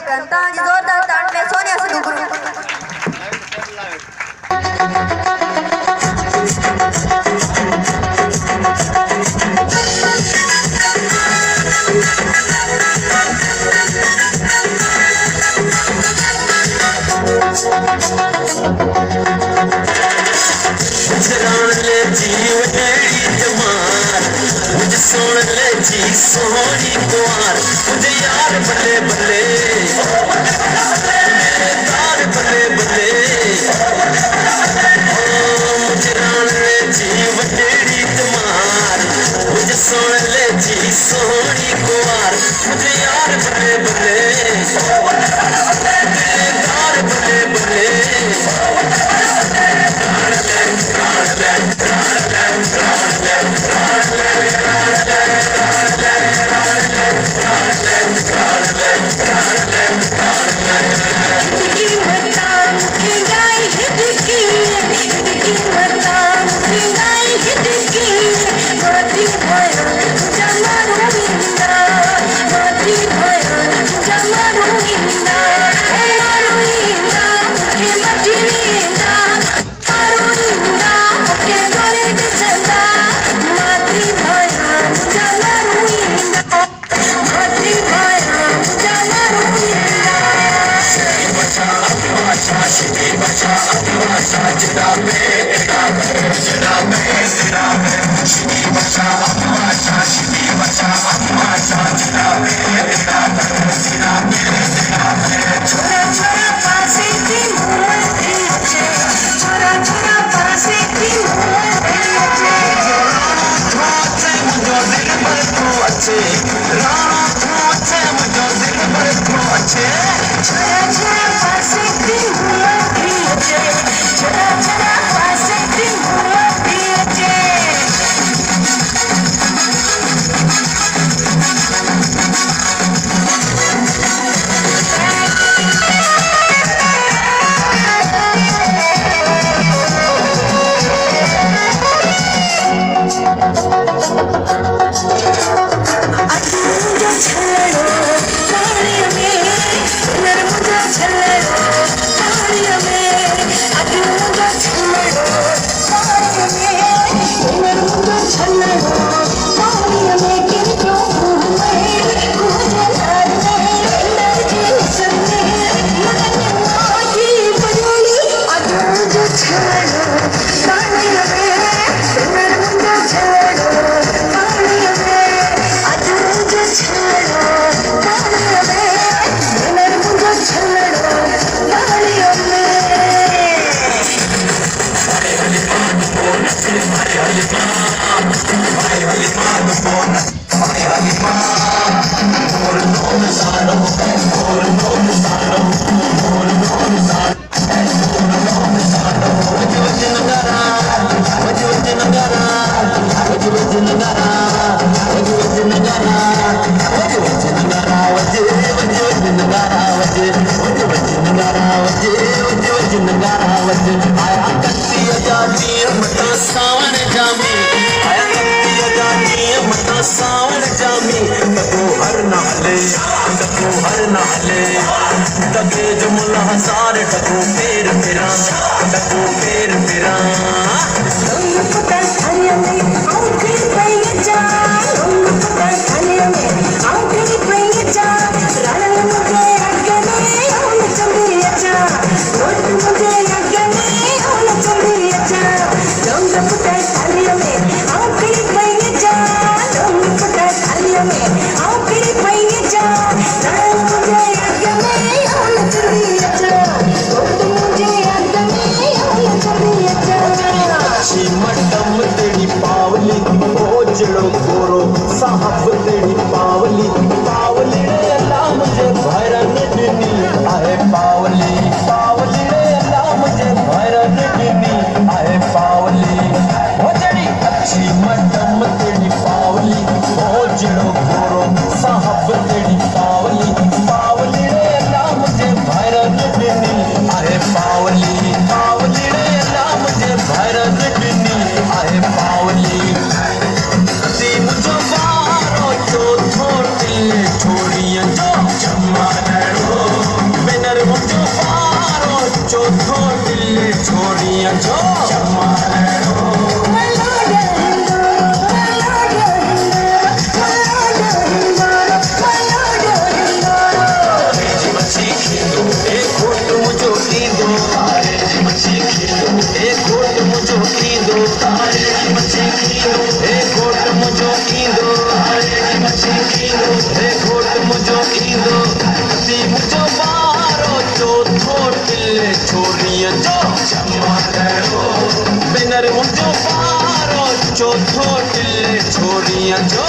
कंता जी जोरदार तांडवे सोनिया से गुरु सुन ले जी सोहनी कुआर मुझे यार बल्ले बल्ले मेरे तार बल्ले बल्ले मुझे रान ले जी वडेड़ी तुम्हार मुझे सुन ले जी सोहनी कुआर मुझे यार बल्ले बल्ले मेरे तार बल्ले बल्ले हजार टको फेर मेरा टको फेर मेरा साहब तेरी पावली पावली रे अल्लाह मुझे भैरन दिनी आए पावली पावली रे अल्लाह मुझे भैरन दिनी आए पावली हो जड़ी अच्छी मडम तेरी पावली हो जड़ो गोरो साहब तेरी पावली पावली रे अल्लाह मुझे भैरन दिनी आए पावली पावली रे अल्लाह मुझे भैरन दिनी आए पावली छोड़ियां जो जमा ईंदो हे घोट मुझो ईंदो दी मुझो बारो चौथो टिले छोरीअ जो चमकड़ो भेनर मुझो बारो चौथो टिले छोरीअ जो